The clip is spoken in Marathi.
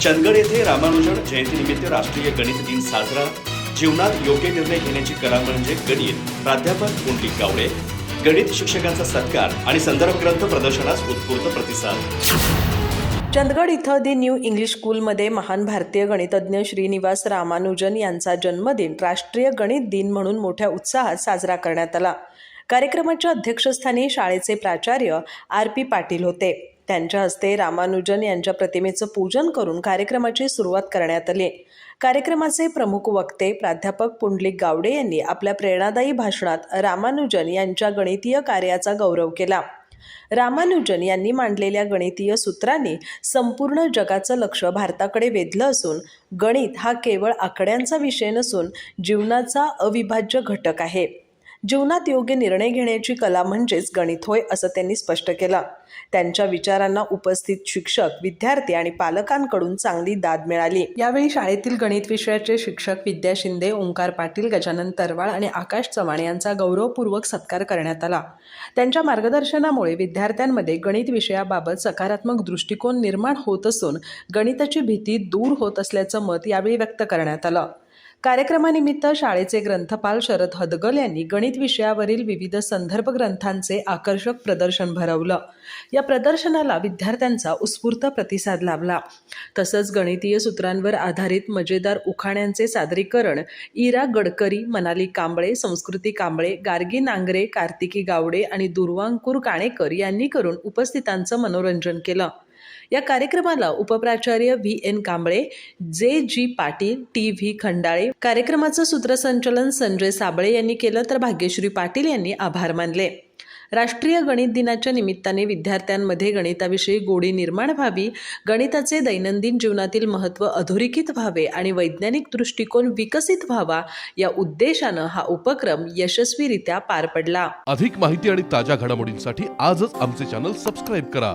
चंदगड येथे रामानुजन जयंतीनिमित्त राष्ट्रीय गणित दिन साजरा। जीवनात योग्य निर्णय घेण्याची कला म्हणजे गणित। प्राध्यापक पुंडलिक गावडे। गणित शिक्षकांचा सत्कार आणि संदर्भ ग्रंथ प्रदर्शनास उत्स्फूर्त प्रतिसाद। चंदगड इथं दी न्यू इंग्लिश स्कूलमध्ये महान भारतीय गणितज्ञ श्रीनिवास रामानुजन यांचा जन्मदिन राष्ट्रीय गणित दिन म्हणून मोठ्या उत्साहात साजरा करण्यात आला। कार्यक्रमाच्या अध्यक्षस्थानी शाळेचे प्राचार्य आर.पी. पाटील होते। त्यांच्या हस्ते रामानुजन यांच्या प्रतिमेचं पूजन करून कार्यक्रमाची सुरुवात करण्यात आली। कार्यक्रमाचे प्रमुख वक्ते प्राध्यापक पुंडलिक गावडे यांनी आपल्या प्रेरणादायी भाषणात रामानुजन यांच्या गणितीय कार्याचा गौरव केला। रामानुजन यांनी मांडलेल्या गणितीय सूत्रांनी संपूर्ण जगाचं लक्ष भारताकडे वेधलं असून गणित हा केवळ आकड्यांचा विषय नसून जीवनाचा अविभाज्य घटक आहे। जीवनात योग्य निर्णय घेण्याची कला म्हणजेच गणित होय असं त्यांनी स्पष्ट केलं। त्यांच्या विचारांना उपस्थित शिक्षक, विद्यार्थी आणि पालकांकडून चांगली दाद मिळाली। यावेळी शाळेतील गणित विषयाचे शिक्षक विद्या शिंदे, ओंकार पाटील, गजानन तरवाळ आणि आकाश चव्हाण यांचा गौरवपूर्वक सत्कार करण्यात आला। त्यांच्या मार्गदर्शनामुळे विद्यार्थ्यांमध्ये गणित विषयाबाबत सकारात्मक दृष्टिकोन निर्माण होत असून गणिताची भीती दूर होत असल्याचं मत यावेळी व्यक्त करण्यात आलं। कार्यक्रमानिमित्त शाळेचे ग्रंथपाल शरद हदगल यांनी गणित विषयावरील विविध संदर्भ ग्रंथांचे आकर्षक प्रदर्शन भरवलं। या प्रदर्शनाला विद्यार्थ्यांचा उत्स्फूर्त प्रतिसाद लाभला। तसंच गणितीय सूत्रांवर आधारित मजेदार उखाण्यांचे सादरीकरण इरा गडकरी, मनाली कांबळे, संस्कृती कांबळे, गार्गी नांगरे, कार्तिकी गावडे आणि दुर्वांकुर काणेकर यांनी करून उपस्थितांचं मनोरंजन केलं। या कार्यक्रमाला उपप्राचार्य व्ही.एन. कांबळे, जे.जी. पाटील, टी.व्ही. खंडाळे, कार्यक्रमाचं सूत्रसंचालन संजय साबळे यांनी केलं तर भाग्यश्री पाटील यांनी आभार मानले। राष्ट्रीय गणित दिनाच्या निमित्ताने विद्यार्थ्यांमध्ये गणिताविषयी गोडी निर्माण व्हावी, गणिताचे दैनंदिन जीवनातील महत्त्व अधोरेखित व्हावे आणि वैज्ञानिक दृष्टिकोन विकसित व्हावा या उद्देशानं हा उपक्रम यशस्वीरित्या पार पडला। अधिक माहिती आणि ताज्या घडामोडींसाठी आजच आमचे चॅनल सबस्क्राईब करा।